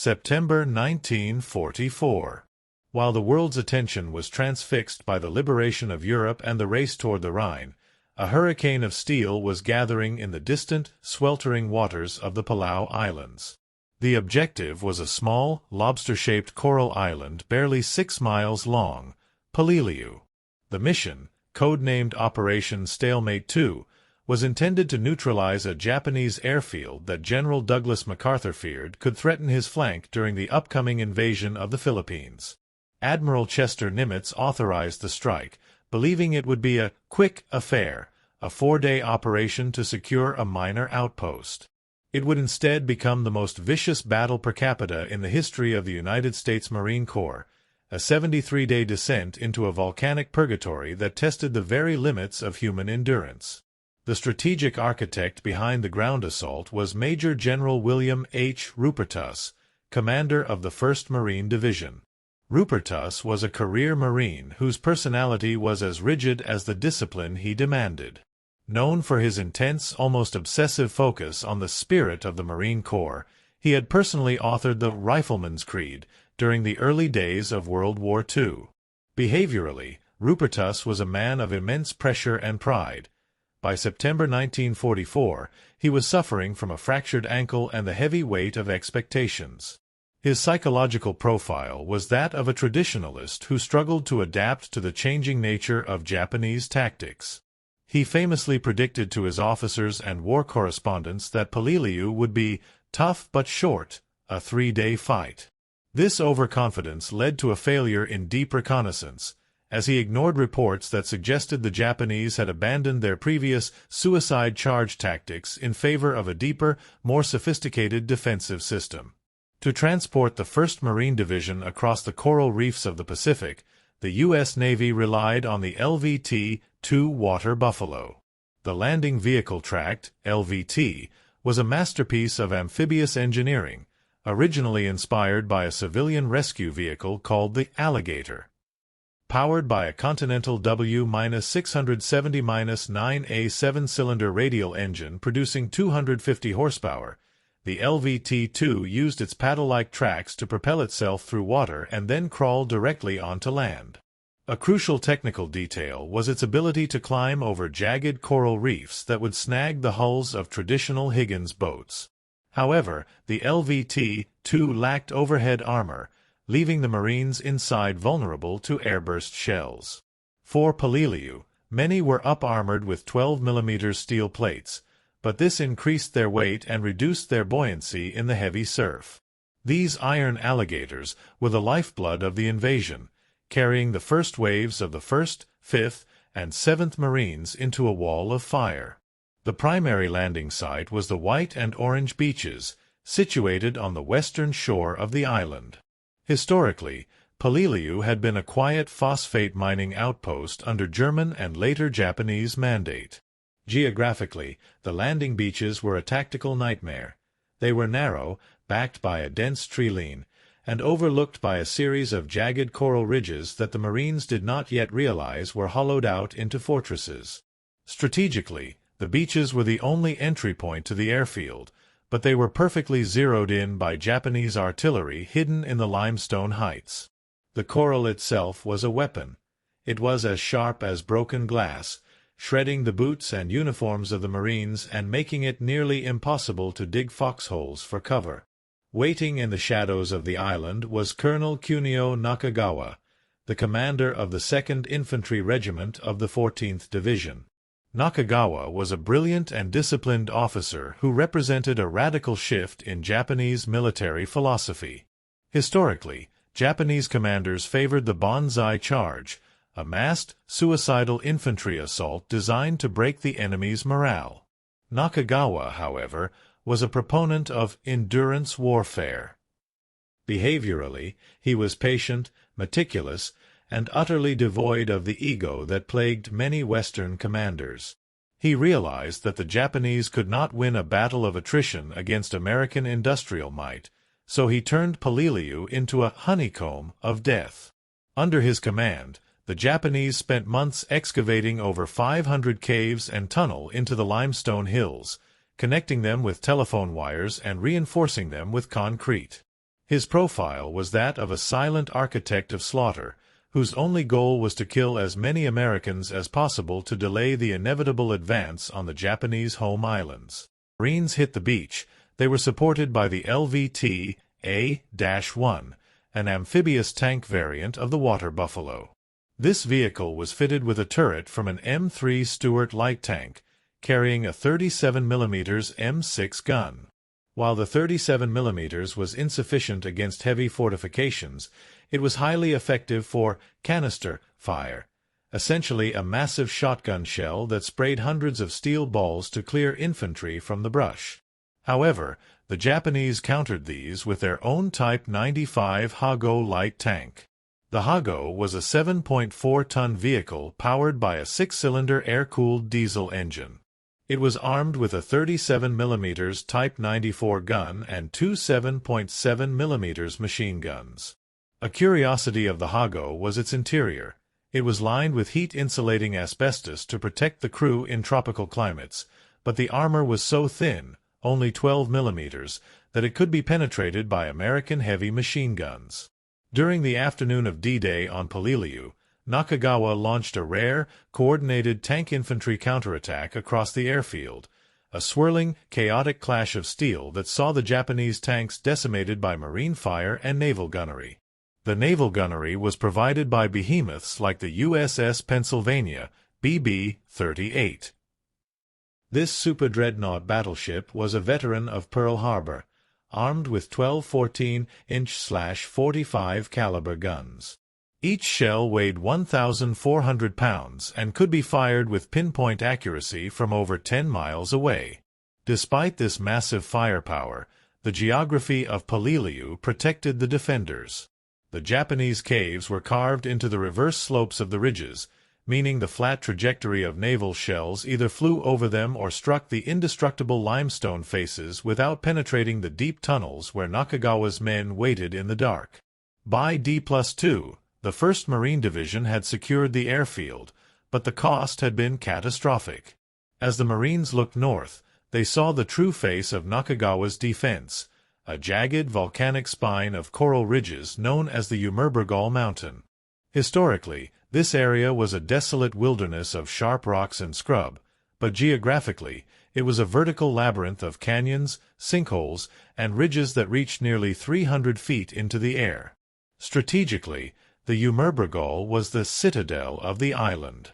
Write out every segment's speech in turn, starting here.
September 1944. While the world's attention was transfixed by the liberation of Europe and the race toward the Rhine, a hurricane of steel was gathering in the distant, sweltering waters of the Palau Islands. The objective was a small, lobster-shaped coral island barely 6 miles long, Peleliu. The mission, codenamed Operation Stalemate II, was intended to neutralize a Japanese airfield that General Douglas MacArthur feared could threaten his flank during the upcoming invasion of the Philippines. Admiral Chester Nimitz authorized the strike, believing it would be a quick affair, a 4-day operation to secure a minor outpost. It would instead become the most vicious battle per capita in the history of the United States Marine Corps, a 73-day descent into a volcanic purgatory that tested the very limits of human endurance. The strategic architect behind the ground assault was Major General William H. Rupertus, commander of the 1st Marine Division. Rupertus was a career Marine whose personality was as rigid as the discipline he demanded. Known for his intense, almost obsessive focus on the spirit of the Marine Corps, he had personally authored the Rifleman's Creed during the early days of World War II. Behaviorally, Rupertus was a man of immense pressure and pride. By September 1944, he was suffering from a fractured ankle and the heavy weight of expectations. His psychological profile was that of a traditionalist who struggled to adapt to the changing nature of Japanese tactics. He famously predicted to his officers and war correspondents that Peleliu would be tough but short, a 3-day fight. This overconfidence led to a failure in deep reconnaissance, as he ignored reports that suggested the Japanese had abandoned their previous suicide charge tactics in favor of a deeper, more sophisticated defensive system. To transport the 1st Marine Division across the coral reefs of the Pacific, the U.S. Navy relied on the LVT-2 Water Buffalo. The Landing Vehicle Tract, LVT, was a masterpiece of amphibious engineering, originally inspired by a civilian rescue vehicle called the Alligator. Powered by a Continental W-670-9A 7-cylinder radial engine producing 250 horsepower, the LVT-2 used its paddle-like tracks to propel itself through water and then crawl directly onto land. A crucial technical detail was its ability to climb over jagged coral reefs that would snag the hulls of traditional Higgins boats. However, the LVT-2 lacked overhead armor, leaving the Marines inside vulnerable to airburst shells. For Peleliu, many were up-armored with 12mm steel plates, but this increased their weight and reduced their buoyancy in the heavy surf. These iron alligators were the lifeblood of the invasion, carrying the first waves of the 1st, 5th, and 7th Marines into a wall of fire. The primary landing site was the White and Orange Beaches, situated on the western shore of the island. Historically, Peleliu had been a quiet phosphate mining outpost under German and later Japanese mandate. Geographically, the landing beaches were a tactical nightmare. They were narrow, backed by a dense tree-line, and overlooked by a series of jagged coral ridges that the Marines did not yet realize were hollowed out into fortresses. Strategically, the beaches were the only entry point to the airfield, but they were perfectly zeroed in by Japanese artillery hidden in the limestone heights. The coral itself was a weapon. It was as sharp as broken glass, shredding the boots and uniforms of the Marines and making it nearly impossible to dig foxholes for cover. Waiting in the shadows of the island was Colonel Kunio Nakagawa, the commander of the 2nd Infantry Regiment of the 14th Division. Nakagawa was a brilliant and disciplined officer who represented a radical shift in Japanese military philosophy. Historically, Japanese commanders favored the Banzai charge, a massed, suicidal infantry assault designed to break the enemy's morale. Nakagawa, however, was a proponent of endurance warfare. Behaviorally, he was patient, meticulous, and utterly devoid of the ego that plagued many Western commanders. He realized that the Japanese could not win a battle of attrition against American industrial might, so he turned Peleliu into a honeycomb of death. Under his command, the Japanese spent months excavating over 500 caves and tunnel into the limestone hills, connecting them with telephone wires and reinforcing them with concrete. His profile was that of a silent architect of slaughter, whose only goal was to kill as many Americans as possible to delay the inevitable advance on the Japanese home islands. Marines hit the beach. They were supported by the LVT A-1, an amphibious tank variant of the water buffalo. This vehicle was fitted with a turret from an M3 Stuart light tank, carrying a 37mm M6 gun. While the 37mm was insufficient against heavy fortifications, it was highly effective for canister fire, essentially a massive shotgun shell that sprayed hundreds of steel balls to clear infantry from the brush. However, the Japanese countered these with their own Type 95 Hago light tank. The Hago was a 7.4-ton vehicle powered by a 6-cylinder air-cooled diesel engine. It was armed with a 37mm Type 94 gun and two 7.7mm machine guns. A curiosity of the Hago was its interior. It was lined with heat-insulating asbestos to protect the crew in tropical climates, but the armor was so thin, only 12mm, that it could be penetrated by American heavy machine guns. During the afternoon of D-Day on Peleliu, Nakagawa launched a rare, coordinated tank infantry counterattack across the airfield, a swirling, chaotic clash of steel that saw the Japanese tanks decimated by marine fire and naval gunnery. The naval gunnery was provided by behemoths like the USS Pennsylvania, BB-38. This super-dreadnought battleship was a veteran of Pearl Harbor, armed with 12 14-inch/45 caliber guns. Each shell weighed 1,400 pounds and could be fired with pinpoint accuracy from over 10 miles away. Despite this massive firepower, the geography of Peleliu protected the defenders. The Japanese caves were carved into the reverse slopes of the ridges, meaning the flat trajectory of naval shells either flew over them or struck the indestructible limestone faces without penetrating the deep tunnels where Nakagawa's men waited in the dark. By D+2, the 1st Marine Division had secured the airfield, but the cost had been catastrophic. As the Marines looked north, they saw the true face of Nakagawa's defense, a jagged volcanic spine of coral ridges known as the Umurbrogol mountain. Historically, this area was a desolate wilderness of sharp rocks and scrub, but geographically, it was a vertical labyrinth of canyons, sinkholes, and ridges that reached nearly 300 feet into the air. Strategically, the Umurbrogol was the citadel of the island.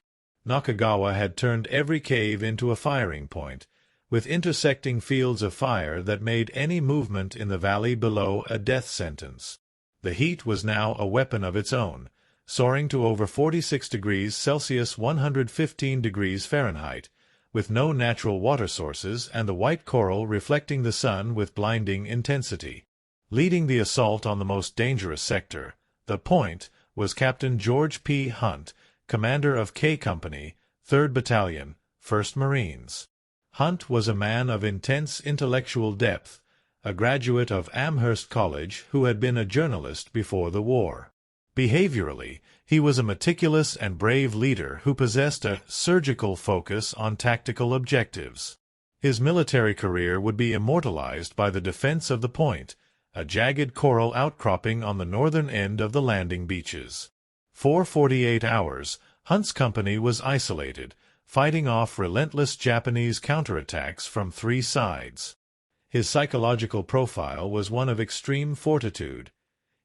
Nakagawa had turned every cave into a firing point, with intersecting fields of fire that made any movement in the valley below a death sentence. The heat was now a weapon of its own, soaring to over 46 degrees Celsius 115 degrees Fahrenheit, with no natural water sources and the white coral reflecting the sun with blinding intensity. Leading the assault on the most dangerous sector, the point, was Captain George P. Hunt, commander of K Company, 3rd Battalion, 1st Marines. Hunt was a man of intense intellectual depth, a graduate of Amherst College who had been a journalist before the war. Behaviorally, he was a meticulous and brave leader who possessed a surgical focus on tactical objectives. His military career would be immortalized by the defense of the point, a jagged coral outcropping on the northern end of the landing beaches. For 48 hours, Hunt's company was isolated, fighting off relentless Japanese counterattacks from 3 sides. His psychological profile was one of extreme fortitude.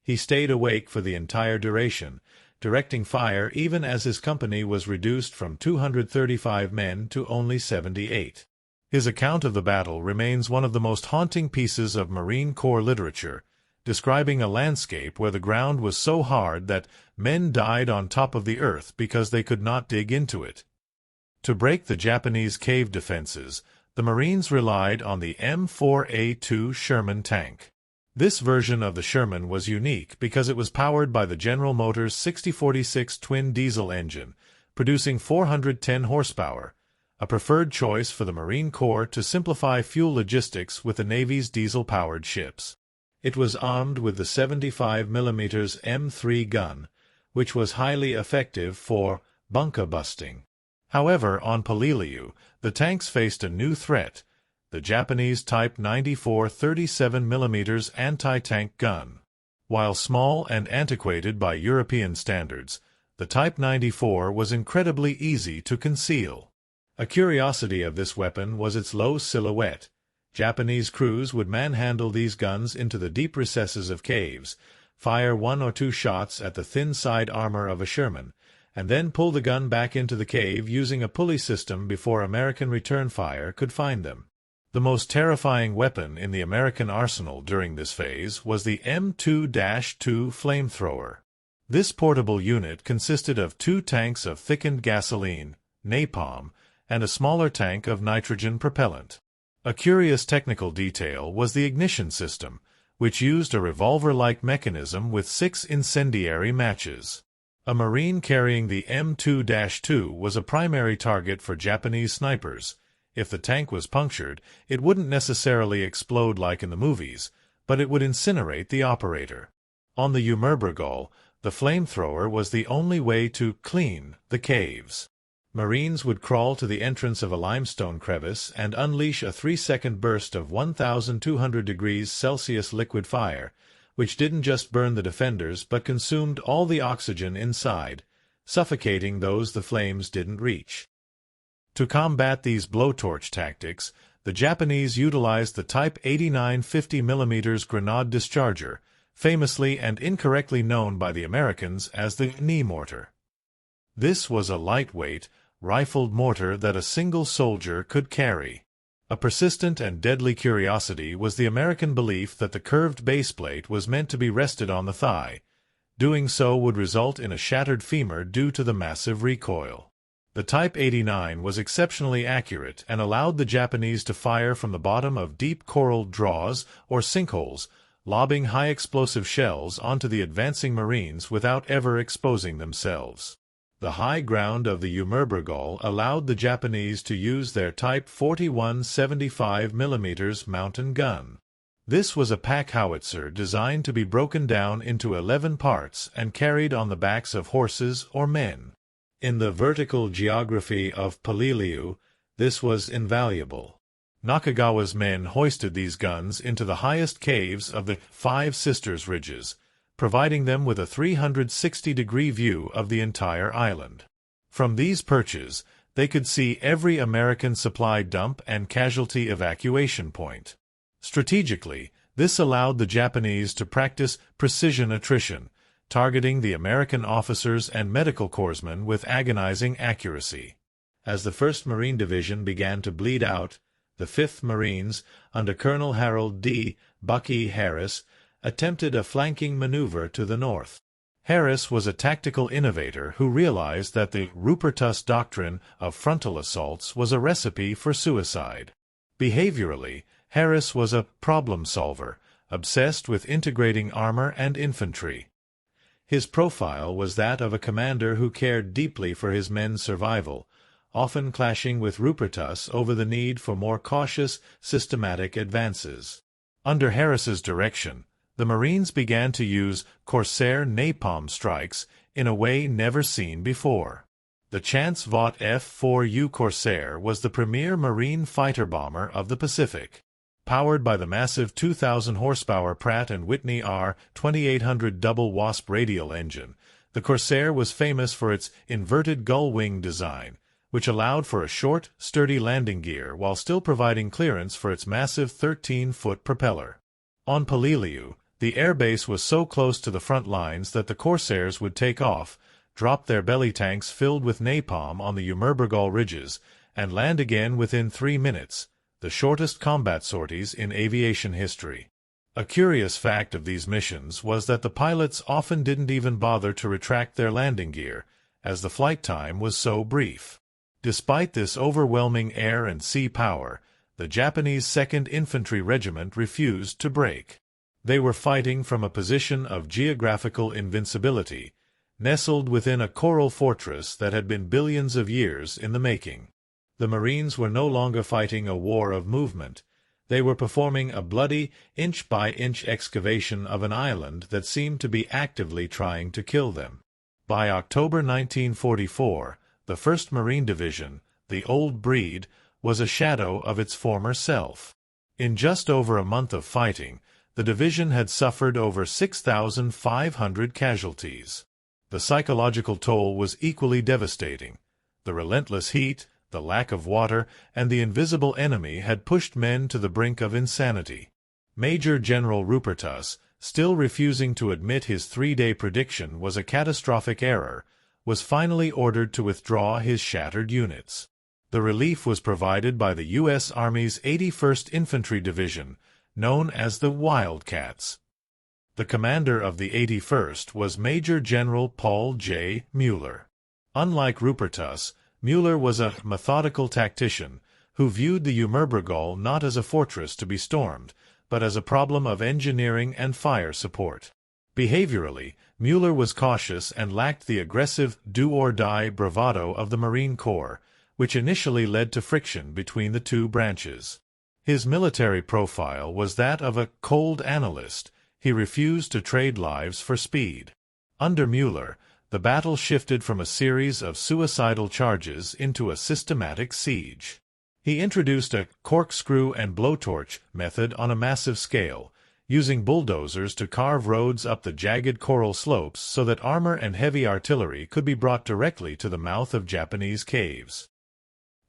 He stayed awake for the entire duration, directing fire even as his company was reduced from 235 men to only 78. His account of the battle remains one of the most haunting pieces of Marine Corps literature, describing a landscape where the ground was so hard that men died on top of the earth because they could not dig into it. To break the Japanese cave defenses, the Marines relied on the M4A2 Sherman tank. This version of the Sherman was unique because it was powered by the General Motors 6046 twin diesel engine, producing 410 horsepower, a preferred choice for the Marine Corps to simplify fuel logistics with the Navy's diesel-powered ships. It was armed with the 75mm M3 gun, which was highly effective for bunker busting. However, on Peleliu, the tanks faced a new threat, the Japanese Type 94 37mm anti-tank gun. While small and antiquated by European standards, the Type 94 was incredibly easy to conceal. A curiosity of this weapon was its low silhouette. Japanese crews would manhandle these guns into the deep recesses of caves, fire 1 or 2 shots at the thin side armor of a Sherman, and then pull the gun back into the cave using a pulley system before American return fire could find them. The most terrifying weapon in the American arsenal during this phase was the M2-2 flamethrower. This portable unit consisted of 2 tanks of thickened gasoline, napalm, and a smaller tank of nitrogen propellant. A curious technical detail was the ignition system, which used a revolver-like mechanism with 6 incendiary matches. A Marine carrying the M2-2 was a primary target for Japanese snipers. If the tank was punctured, it wouldn't necessarily explode like in the movies, but it would incinerate the operator. On the Umurbrogol, the flamethrower was the only way to clean the caves. Marines would crawl to the entrance of a limestone crevice and unleash a 3-second burst of 1,200 degrees Celsius liquid fire, which didn't just burn the defenders but consumed all the oxygen inside, suffocating those the flames didn't reach. To combat these blowtorch tactics, the Japanese utilized the Type 89 50mm grenade discharger, famously and incorrectly known by the Americans as the knee mortar. This was a lightweight, rifled mortar that a single soldier could carry. A persistent and deadly curiosity was the American belief that the curved baseplate was meant to be rested on the thigh. Doing so would result in a shattered femur due to the massive recoil. The Type 89 was exceptionally accurate and allowed the Japanese to fire from the bottom of deep coral draws or sinkholes, lobbing high-explosive shells onto the advancing Marines without ever exposing themselves. The high ground of the Umurbrogol allowed the Japanese to use their Type 41 75mm mountain gun. This was a pack howitzer designed to be broken down into 11 parts and carried on the backs of horses or men. In the vertical geography of Peleliu, this was invaluable. Nakagawa's men hoisted these guns into the highest caves of the Five Sisters Ridges, providing them with a 360-degree view of the entire island. From these perches, they could see every American supply dump and casualty evacuation point. Strategically, this allowed the Japanese to practice precision attrition, targeting the American officers and medical corpsmen with agonizing accuracy. As the 1st Marine Division began to bleed out, the 5th Marines, under Colonel Harold D. Bucky Harris, attempted a flanking maneuver to the north. Harris was a tactical innovator who realized that the Rupertus doctrine of frontal assaults was a recipe for suicide. Behaviorally, Harris was a problem solver, obsessed with integrating armor and infantry. His profile was that of a commander who cared deeply for his men's survival, often clashing with Rupertus over the need for more cautious, systematic advances. Under Harris's direction, the Marines began to use Corsair napalm strikes in a way never seen before. The Chance Vought F-4U Corsair was the premier Marine fighter bomber of the Pacific. Powered by the massive 2,000 horsepower Pratt & Whitney R-2800 double Wasp radial engine, the Corsair was famous for its inverted gull-wing design, which allowed for a short, sturdy landing gear while still providing clearance for its massive 13-foot propeller. On Peleliu, the airbase was so close to the front lines that the Corsairs would take off, drop their belly tanks filled with napalm on the Umurbrogol ridges, and land again within 3 minutes, the shortest combat sorties in aviation history. A curious fact of these missions was that the pilots often didn't even bother to retract their landing gear, as the flight time was so brief. Despite this overwhelming air and sea power, the Japanese 2nd Infantry Regiment refused to break. They were fighting from a position of geographical invincibility, nestled within a coral fortress that had been billions of years in the making. The Marines were no longer fighting a war of movement. They were performing a bloody, inch-by-inch excavation of an island that seemed to be actively trying to kill them. By October 1944, the 1st Marine Division, the old breed, was a shadow of its former self. In just over a month of fighting, the division had suffered over 6,500 casualties. The psychological toll was equally devastating. The relentless heat, the lack of water, and the invisible enemy had pushed men to the brink of insanity. Major General Rupertus, still refusing to admit his 3-day prediction was a catastrophic error, was finally ordered to withdraw his shattered units. The relief was provided by the U.S. Army's 81st Infantry Division, known as the Wildcats. The commander of the 81st was Major General Paul J. Mueller. Unlike Rupertus, Mueller was a methodical tactician who viewed the Umurbrogol not as a fortress to be stormed, but as a problem of engineering and fire support. Behaviorally, Mueller was cautious and lacked the aggressive do-or-die bravado of the Marine Corps, which initially led to friction between the two branches. His military profile was that of a cold analyst. He refused to trade lives for speed. Under Mueller, the battle shifted from a series of suicidal charges into a systematic siege. He introduced a corkscrew and blowtorch method on a massive scale, using bulldozers to carve roads up the jagged coral slopes so that armor and heavy artillery could be brought directly to the mouth of Japanese caves.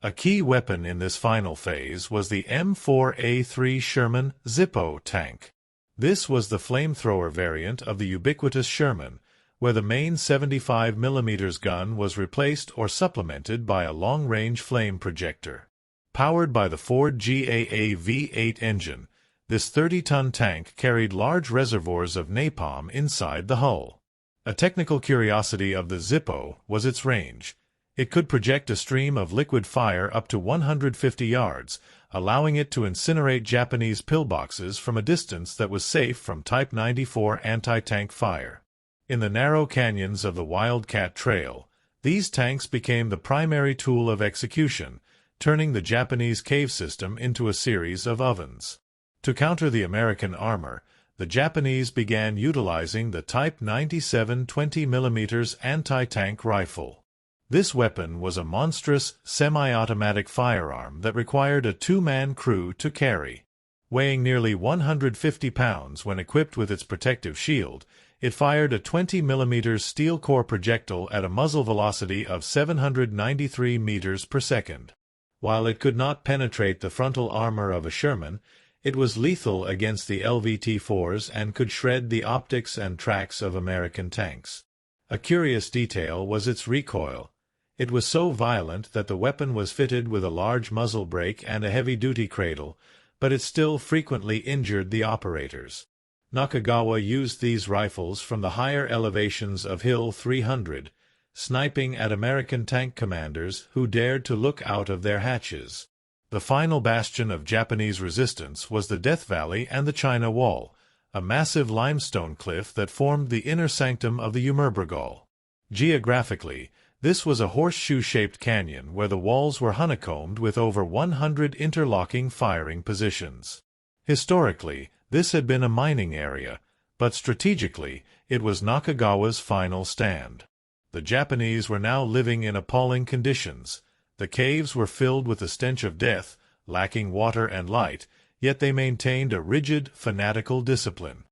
A key weapon in this final phase was the M4A3 Sherman Zippo tank. This was the flamethrower variant of the ubiquitous Sherman, where the main 75 mm gun was replaced or supplemented by a long-range flame projector. Powered by the Ford GAA V8 engine, this 30-ton tank carried large reservoirs of napalm inside the hull. A technical curiosity of the Zippo was its range. It could project a stream of liquid fire up to 150 yards, allowing it to incinerate Japanese pillboxes from a distance that was safe from Type 94 anti-tank fire. In the narrow canyons of the Wildcat Trail, these tanks became the primary tool of execution, turning the Japanese cave system into a series of ovens. To counter the American armor, the Japanese began utilizing the Type 97 20 mm anti-tank rifle. This weapon was a monstrous, semi-automatic firearm that required a 2-man crew to carry. Weighing nearly 150 pounds when equipped with its protective shield, it fired a 20 mm steel core projectile at a muzzle velocity of 793 meters per second. While it could not penetrate the frontal armor of a Sherman, it was lethal against the LVT-4s and could shred the optics and tracks of American tanks. A curious detail was its recoil. It was so violent that the weapon was fitted with a large muzzle brake and a heavy-duty cradle, but it still frequently injured the operators. Nakagawa used these rifles from the higher elevations of Hill 300, sniping at American tank commanders who dared to look out of their hatches. The final bastion of Japanese resistance was the Death Valley and the China Wall, a massive limestone cliff that formed the inner sanctum of the Umurbrogol. Geographically, this was a horseshoe-shaped canyon where the walls were honeycombed with over 100 interlocking firing positions. Historically, this had been a mining area, but strategically, it was Nakagawa's final stand. The Japanese were now living in appalling conditions. The caves were filled with the stench of death, lacking water and light, yet they maintained a rigid, fanatical discipline.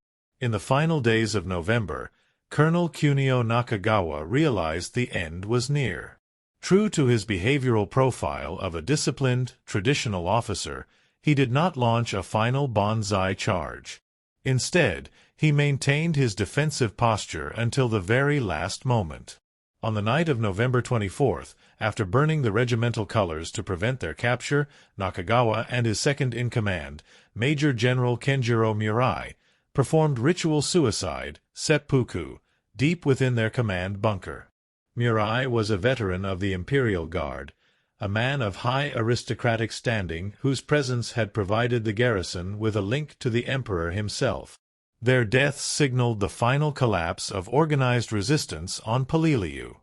In the final days of November, Colonel Kunio Nakagawa realized the end was near. True to his behavioral profile of a disciplined, traditional officer, he did not launch a final Banzai charge. Instead, he maintained his defensive posture until the very last moment. On the night of November 24th, after burning the regimental colors to prevent their capture, Nakagawa and his second-in-command, Major General Kenjiro Murai, performed ritual suicide, seppuku, deep within their command bunker. Murai was a veteran of the Imperial Guard, a man of high aristocratic standing whose presence had provided the garrison with a link to the Emperor himself. Their deaths signaled the final collapse of organized resistance on Peleliu.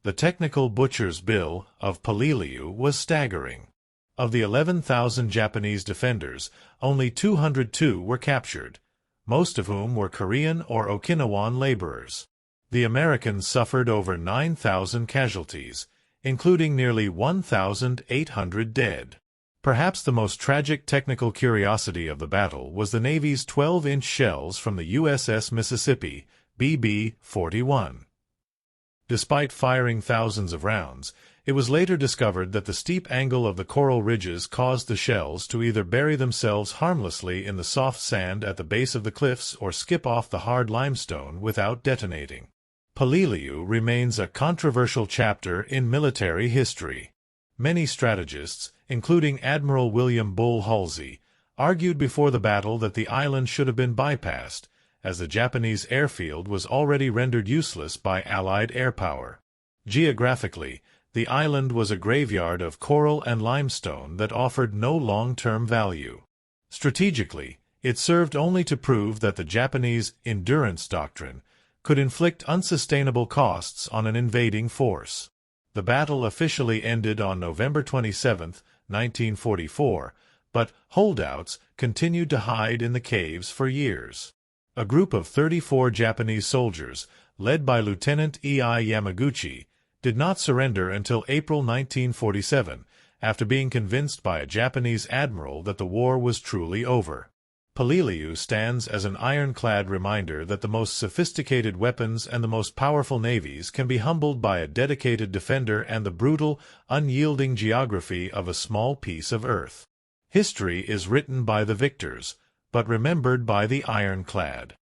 The technical butcher's bill of Peleliu was staggering. Of the 11,000 Japanese defenders, only 202 were captured, most of whom were Korean or Okinawan laborers. The Americans suffered over 9,000 casualties, including nearly 1,800 dead. Perhaps the most tragic technical curiosity of the battle was the Navy's 12-inch shells from the USS Mississippi, BB-41. Despite firing thousands of rounds, it was later discovered that the steep angle of the coral ridges caused the shells to either bury themselves harmlessly in the soft sand at the base of the cliffs or skip off the hard limestone without detonating. Peleliu remains a controversial chapter in military history. Many strategists, including Admiral William Bull Halsey, argued before the battle that the island should have been bypassed, as the Japanese airfield was already rendered useless by Allied air power. Geographically, the island was a graveyard of coral and limestone that offered no long-term value. Strategically, it served only to prove that the Japanese Endurance Doctrine could inflict unsustainable costs on an invading force. The battle officially ended on November 27, 1944, but holdouts continued to hide in the caves for years. A group of 34 Japanese soldiers, led by Lieutenant E.I. Yamaguchi, did not surrender until April 1947, after being convinced by a Japanese admiral that the war was truly over. Peleliu stands as an ironclad reminder that the most sophisticated weapons and the most powerful navies can be humbled by a dedicated defender and the brutal, unyielding geography of a small piece of earth. History is written by the victors, but remembered by the ironclad.